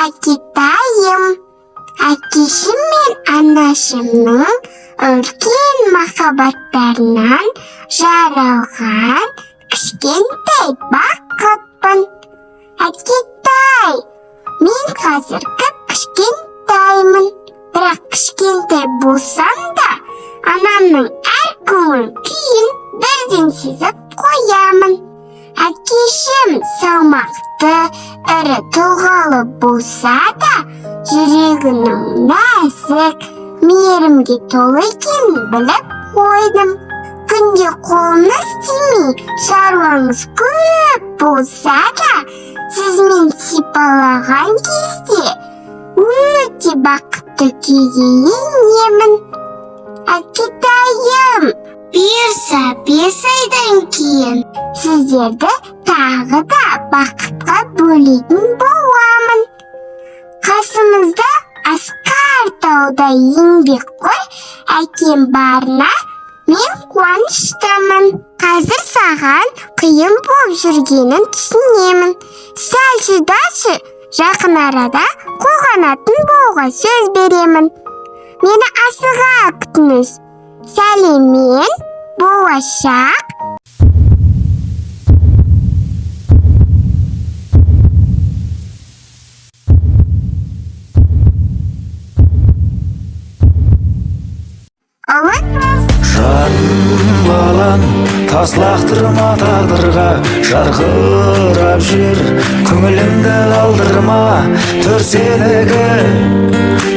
Әкетайым, әкешім мен анашымның үлкен махаббаттарынан жаралған кішкентай бақытпын. Әкетай, мен қазір кішкентаймын, бірақ кішкентай болсам да, анамның әр көңіл күйін бірден сезіп қоямын. Әкешім салмақты, ірі тұлғалы болса да, жүрегінің нәзік, мейірімге толы екенін біліп қойдым. Күнде қолыңыз тимей, шаруаңыз көп болса да, сізмен сипалаған кезде өте бақытты күйге енемін. Әкетайым, бұйырса 5 айдан кейін сіздерді тағы да бақытқа бөлетін боламын. Қасымызда Асқар тауда еңбекқор әкем барына мен қуаныштымын. Қазір саған қиын болып жүргенін түсінемін. Сәл шыдашы, жақын арада қолғанатын болуға сөз беремін. Мені асыға күтіңіз. Сәлеммен, болашақ. Жаным балам, тас лақтырма тағдырға, жарқырап жүр, көңіліңді қалдырма. Төрселігі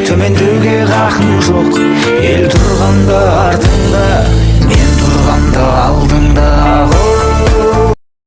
төмендеуге хақым жоқ, ел тұрғанда артың